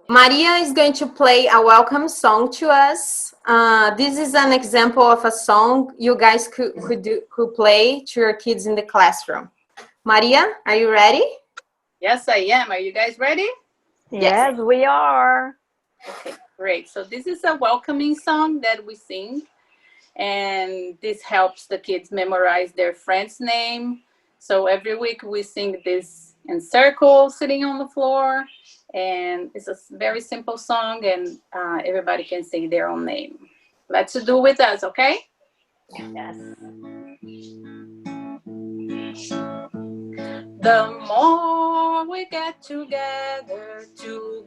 Maria is going to play a welcome song to us. This is an example of a song you guys could play to your kids in the classroom. Maria, are you ready? Yes, I am. Are you guys ready? Yes. Yes, we are. Okay, great. So this is a welcoming song that we sing, and this helps the kids memorize their friend's name. So every week we sing this in circle, sitting on the floor, and it's a very simple song, and everybody can say their own name. Let's do with us, okay? Yes. The more we get together, the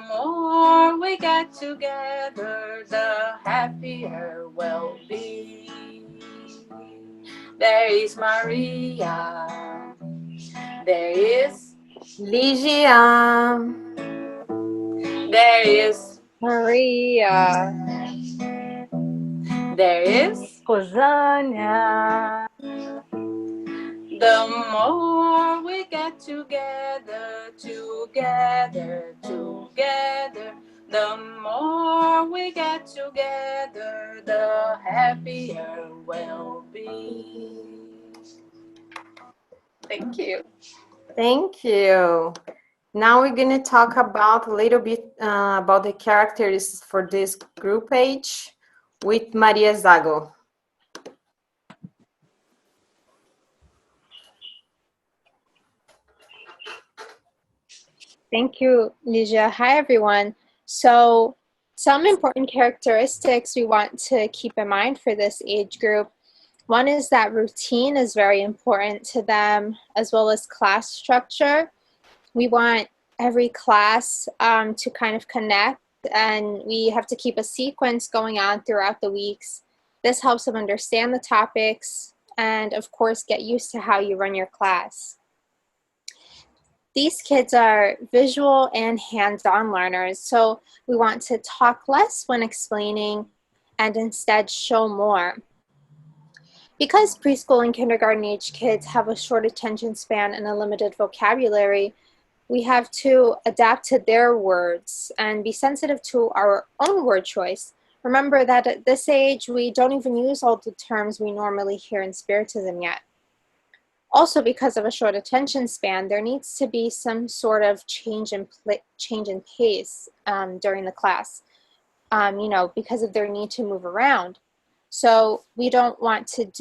more we get together, the happier we'll be. There is Maria, there is, Ligia. there is, Maria. there is. Rosânia. The more we get together, the more we get together, the happier we'll be. Thank you. Thank you. Now we're going to talk about a little bit about the characteristics for this group age with Maria Zago. Thank you, Ligia. Hi, everyone. So some important characteristics we want to keep in mind for this age group. One is that routine is very important to them, as well as class structure. We want every class to kind of connect, and we have to keep a sequence going on throughout the weeks. This helps them understand the topics and, of course, get used to how you run your class. These kids are visual and hands-on learners, so we want to talk less when explaining and instead show more. Because preschool and kindergarten age kids have a short attention span and a limited vocabulary, we have to adapt to their words and be sensitive to our own word choice. Remember that at this age, we don't even use all the terms we normally hear in Spiritism yet. Also, because of a short attention span, there needs to be some sort of change in pace during the class, because of their need to move around. So we don't want to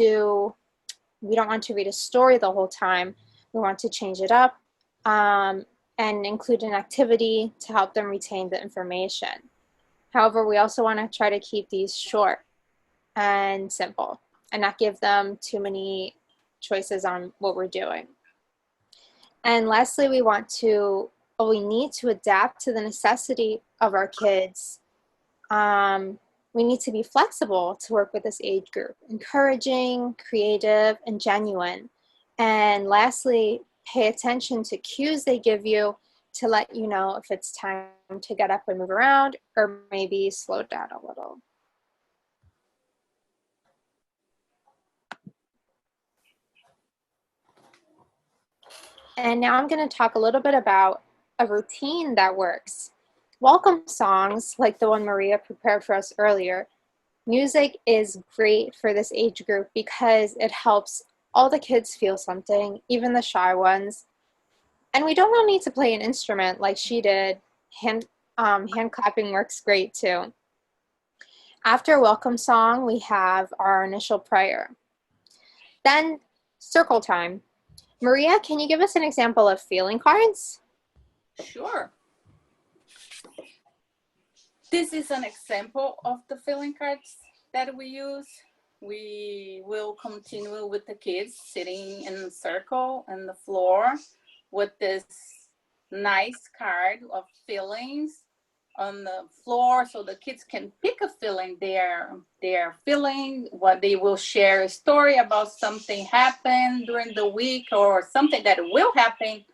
read a story the whole time. We want to change it up and include an activity to help them retain the information. However, we also want to try to keep these short and simple and not give them too many choices on what we're doing. And lastly, we need to adapt to the necessity of our kids. We need to be flexible to work with this age group, encouraging, creative, and genuine. And lastly, pay attention to cues they give you to let you know if it's time to get up and move around or maybe slow down a little. And now I'm going to talk a little bit about a routine that works. Welcome songs, like the one Maria prepared for us earlier. Music is great for this age group because it helps all the kids feel something, even the shy ones. And we don't all need to play an instrument like she did. Hand clapping works great too. After a welcome song, we have our initial prayer. Then circle time. Maria, can you give us an example of feeling cards? Sure. This is an example of the feeling cards that we use. We will continue with the kids sitting in a circle on the floor with this nice card of feelings on the floor, so the kids can pick a feeling they're feeling, what they will share a story about something happened during the week or something that will happen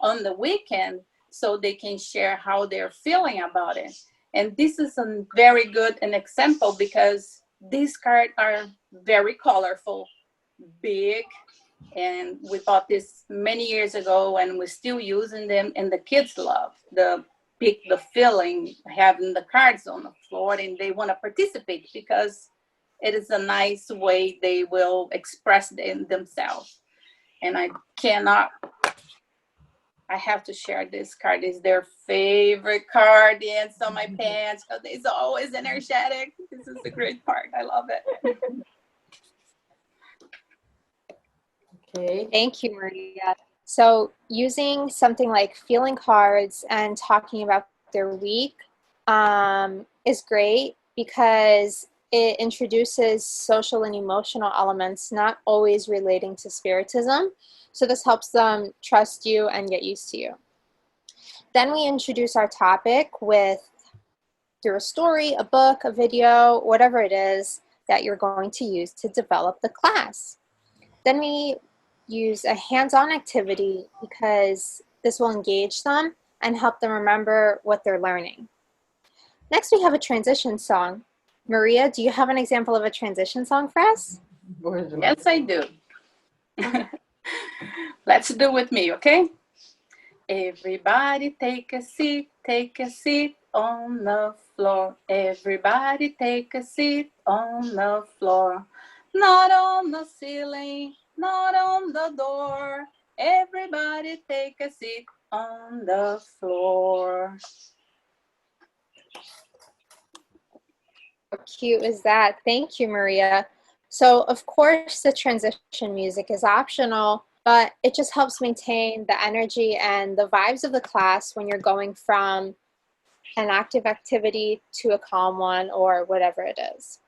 on the weekend, so they can share how they're feeling about it. And this is a very good an example because these cards are very colorful, big, And we bought this many years ago, and we're still using them, and the kids love the feeling, having the cards on the floor, and they want to participate because it is a nice way they will express themselves. And I have to share this card. It's their favorite card. The ants on my pants, because it's always energetic. This is the great part. I love it. Okay. Thank you, Maria. So using something like feeling cards and talking about their week is great because it introduces social and emotional elements, not always relating to Spiritism. So this helps them trust you and get used to you. Then we introduce our topic through a story, a book, a video, whatever it is that you're going to use to develop the class. Then we use a hands-on activity because this will engage them and help them remember what they're learning. Next, we have a transition song. Maria, do you have an example of a transition song for us? Yes, I do. Let's do with me, okay? Everybody take a seat on the floor. Everybody take a seat on the floor. Not on the ceiling, not on the door. Everybody take a seat on the floor. How cute is that? Thank you, Maria. So, of course, the transition music is optional, but it just helps maintain the energy and the vibes of the class when you're going from an active activity to a calm one or whatever it is.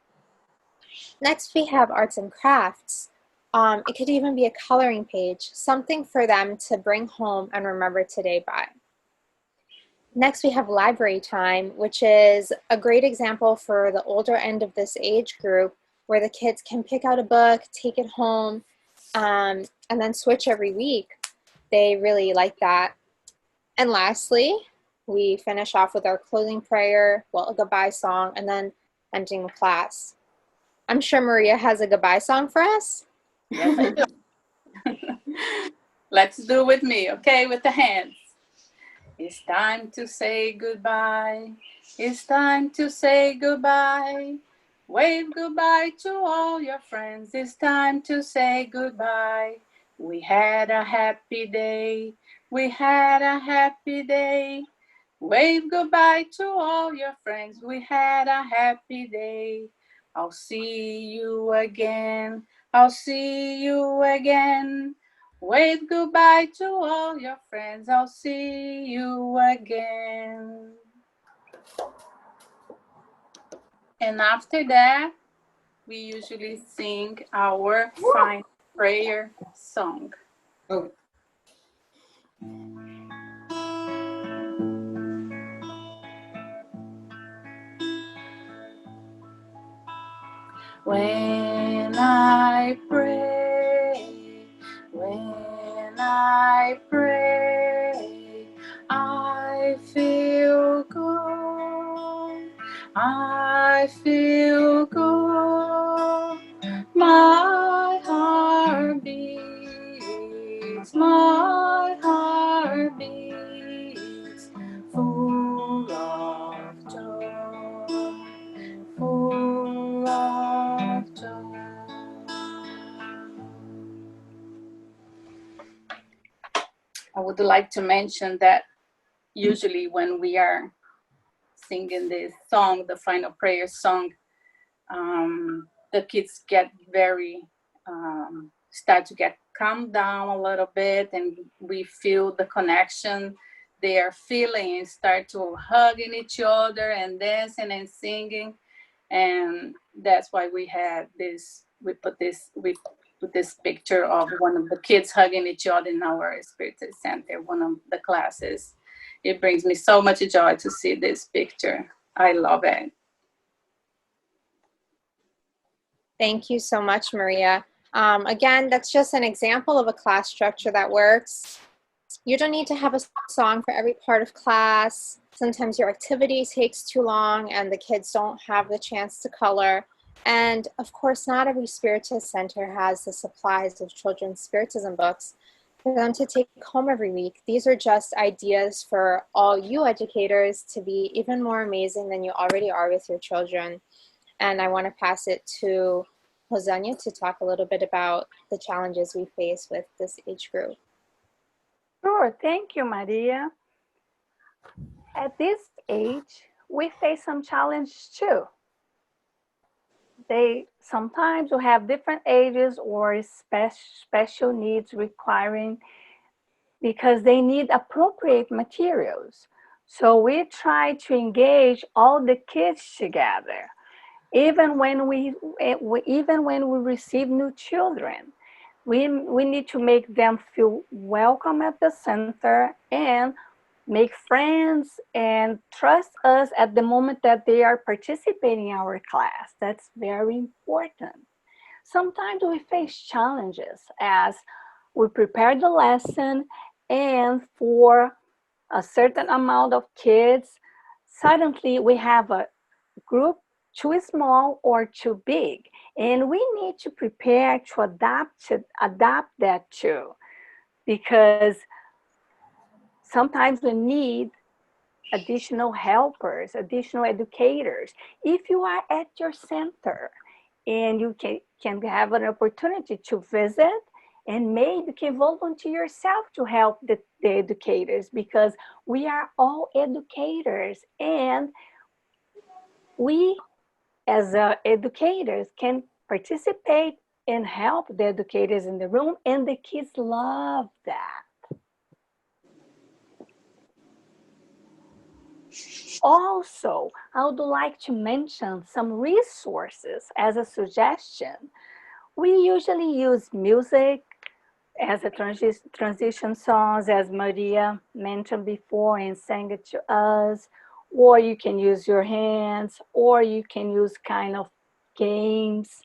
Next, we have arts and crafts. It could even be a coloring page, something for them to bring home and remember today by. Next, we have library time, which is a great example for the older end of this age group where the kids can pick out a book, take it home, and then switch every week. They really like that. And lastly, we finish off with our closing prayer, well, a goodbye song, and then ending the class. I'm sure Maria has a goodbye song for us. Yes, I do. Let's do with me, okay? With the hands. It's time to say goodbye. It's time to say goodbye. Wave goodbye to all your friends. It's time to say goodbye. We had a happy day. We had a happy day. Wave goodbye to all your friends. We had a happy day. I'll see you again. I'll see you again. Wave goodbye to all your friends. I'll see you again. And after that, we usually sing our final prayer song. Oh. When I pray, I feel good. I feel good. My heart beats, full of joy, full of joy. I would like to mention that usually when we are singing this song, the final prayer song, the kids get start to get calmed down a little bit, and we feel the connection they are feeling and start to hugging each other and dancing and singing. And that's why we put this picture of one of the kids hugging each other in our Spiritist Center, one of the classes. It brings me so much joy to see this picture. I love it. Thank you so much, Maria. Again, that's just an example of a class structure that works. You don't need to have a song for every part of class. Sometimes your activity takes too long and the kids don't have the chance to color. And of course, not every Spiritist center has the supplies of children's Spiritism books for them to take home every week. These are just ideas for all you educators to be even more amazing than you already are with your children. And I want to pass it to Josenia to talk a little bit about the challenges we face with this age group. Sure, thank you, Maria. At this age, we face some challenges too. They sometimes will have different ages or special needs requiring, because they need appropriate materials. So we try to engage all the kids together. Even when we receive new children, we need to make them feel welcome at the center and make friends and trust us at the moment that they are participating in our class. That's very important. Sometimes we face challenges as we prepare the lesson, and for a certain amount of kids, suddenly we have a group too small or too big, and we need to prepare to adapt that too, because sometimes we need additional helpers, additional educators. If you are at your center and you can have an opportunity to visit, and maybe you can volunteer yourself to help the educators, because we are all educators, and we as educators can participate and help the educators in the room, and the kids love that. Also, I would like to mention some resources as a suggestion. We usually use music as a transition songs, as Maria mentioned before, and sang it to us, or you can use your hands, or you can use kind of games.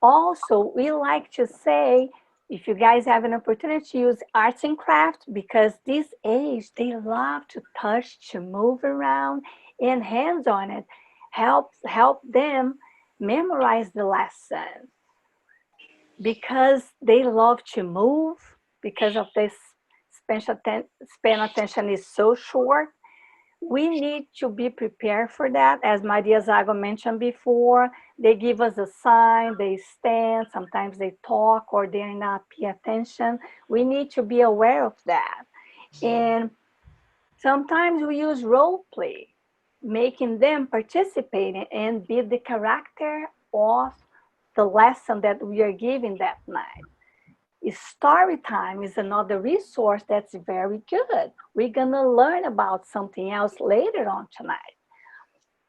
Also, we like to say, if you guys have an opportunity to use arts and crafts, because this age, they love to touch, to move around, and hands on it help them memorize the lesson. Because they love to move, because of this span attention is so short, we need to be prepared for that. As Maria Zago mentioned before, they give us a sign, they stand, sometimes they talk, or they're not pay attention. We need to be aware of that. And sometimes we use role play, making them participate and be the character of the lesson that we are giving that night. Story time is another resource that's very good. We're gonna learn about something else later on tonight.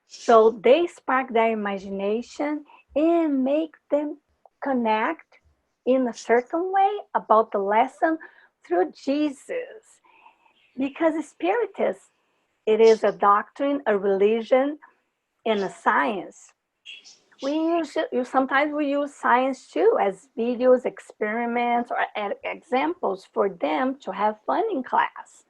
So they spark their imagination and make them connect in a certain way about the lesson through Jesus. Because Spiritist, it is a doctrine, a religion, and a science. Sometimes we use science too, as videos, experiments, or examples for them to have fun in class.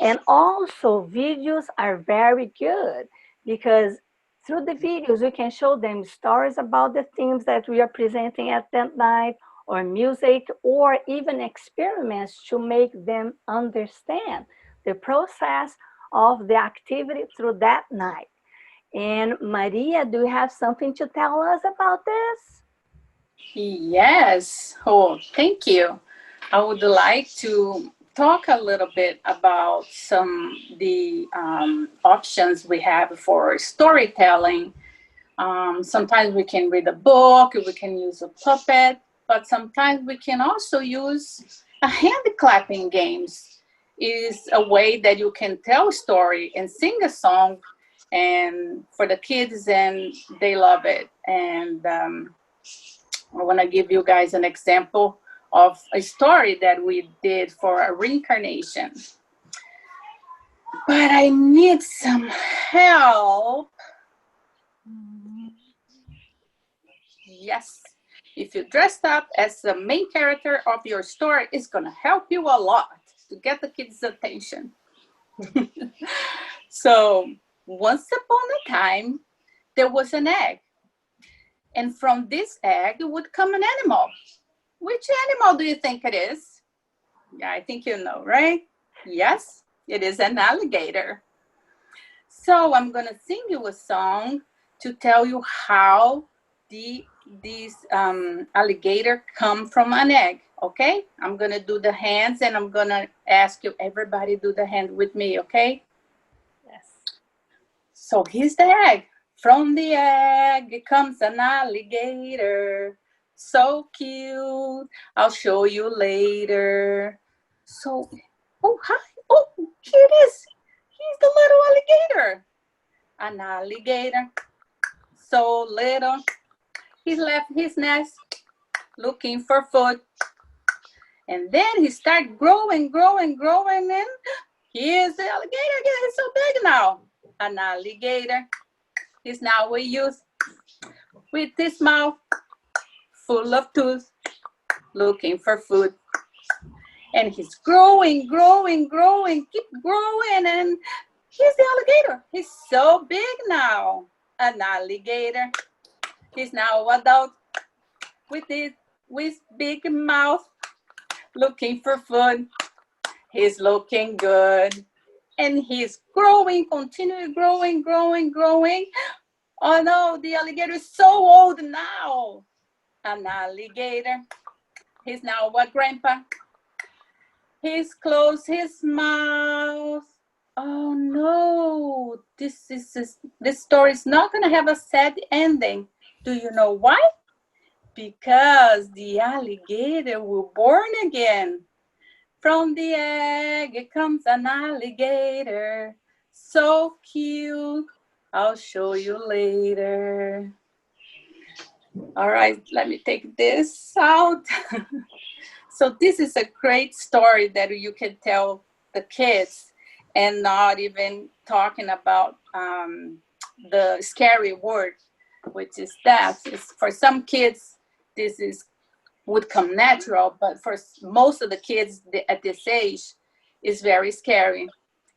And also videos are very good, because through the videos we can show them stories about the themes that we are presenting at that night, or music, or even experiments to make them understand the process of the activity through that night. And Maria, do you have something to tell us about this? Yes. Oh, thank you. I would like to talk a little bit about some the options we have for storytelling. Sometimes we can read a book, we can use a puppet, but sometimes we can also use a hand clapping games. Is a way that you can tell a story and sing a song, and for the kids, and they love it. And I want to give you guys an example of a story that we did for a reincarnation. But I need some help. Yes. If you dressed up as the main character of your story, it's going to help you a lot to get the kids' attention. So, once upon a time, there was an egg. And from this egg would come an animal. Which animal do you think it is? Yeah, I think you know, right? Yes, it is an alligator. So I'm going to sing you a song to tell you how this alligator come from an egg, okay? I'm going to do the hands and I'm going to ask you, everybody do the hand with me, okay? Yes. So here's the egg. From the egg comes an alligator. So cute. I'll show you later. So, oh, hi. Oh, here it is. He's the little alligator. An alligator. So little. He left his nest looking for food. And then he started growing, and here's the alligator again. He's so big now. An alligator. He's now a youth with his mouth full of tooth, looking for food. And he's growing, keep growing, and here's the alligator. He's so big now. An alligator. He's now adult with big mouth, looking for food. He's looking good. And he's growing, continually growing. Oh no, the alligator is so old now. An alligator. He's now a grandpa. He's closed his mouth. Oh no, this story is not gonna have a sad ending. Do you know why? Because the alligator will born again. From the egg comes an alligator. So cute. I'll show you later. All right, let me take this out. So this is a great story that you can tell the kids and not even talking about the scary word, which is death. For some kids, this would come natural, but for most of the kids at this age, it's very scary.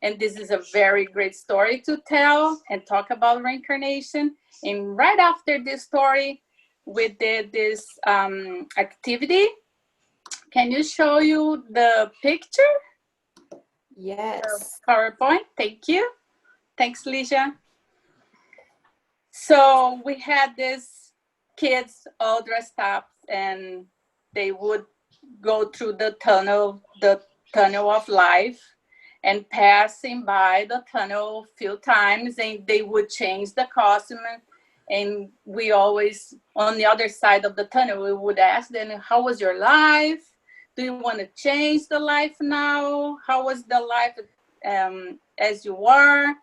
And this is a very great story to tell and talk about reincarnation. And right after this story, we did this activity. Can you show you the picture? Yes. PowerPoint, thank you. Thanks, Ligia. So we had these kids all dressed up and they would go through the tunnel of life and passing by the tunnel a few times, and they would change the costume. And we always, on the other side of the tunnel, we would ask them, how was your life? Do you want to change the life now? How was the life as you were?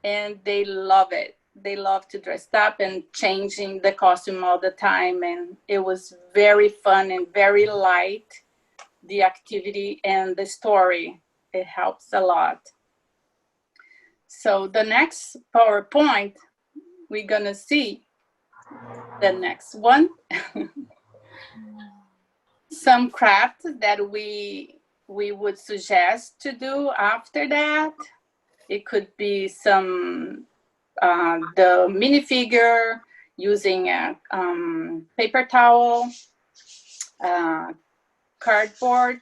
And they love it. They love to dress up and changing the costume all the time. And it was very fun and very light, the activity and the story. It helps a lot. So the next PowerPoint, we're going to see the next one. Some crafts that we would suggest to do after that. It could be some the minifigure using a paper towel, cardboard.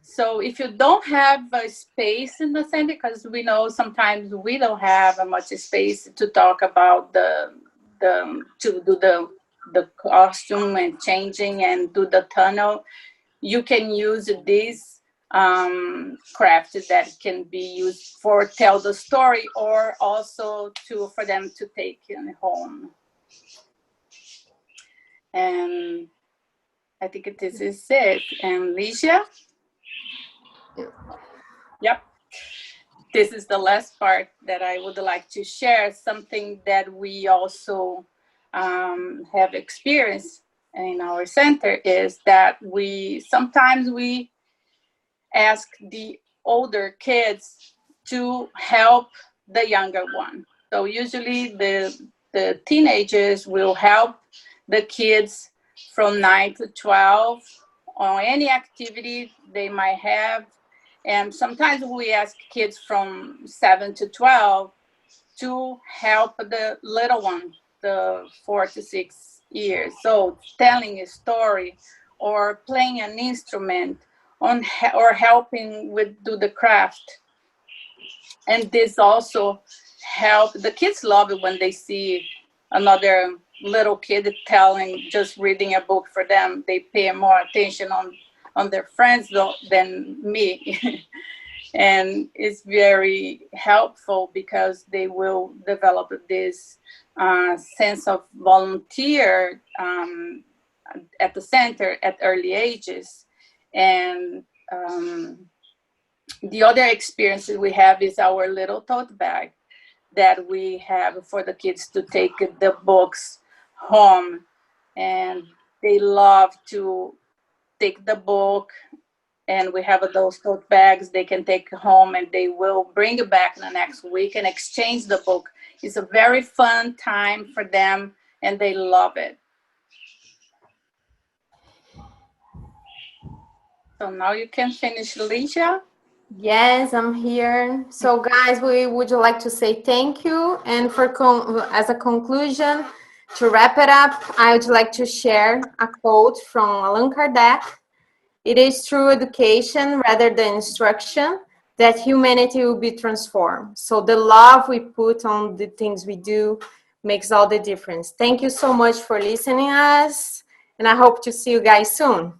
So if you don't have a space in the center, because we know sometimes we don't have much space to talk about to do the costume and changing and do the tunnel, you can use this craft that can be used for tell the story or also for them to take in home. And I think this is it. And Ligia? Yep. This is the last part that I would like to share, something that we also have experienced in our center is that sometimes we ask the older kids to help the younger one. So usually the teenagers will help the kids from 9 to 12 on any activity they might have. And sometimes we ask kids from 7 to 12 to help the little one, the 4 to 6 years old, telling a story or playing an instrument or helping with do the craft. And this also help the kids love it when they see another little kid telling, just reading a book for them. They pay more attention on their friends than me. And it's very helpful because they will develop this sense of volunteer at the center at early ages. And the other experiences we have is our little tote bag that we have for the kids to take the books home. And they love to take the book, and we have those tote bags they can take home, and they will bring it back the next week and exchange the book. It's a very fun time for them, and they love it. So now you can finish, Alicia. Yes, I'm here. So guys, we would like to say thank you. And as a conclusion, to wrap it up, I would like to share a quote from Allan Kardec. It is through education rather than instruction that humanity will be transformed. So the love we put on the things we do makes all the difference. Thank you so much for listening to us, and I hope to see you guys soon.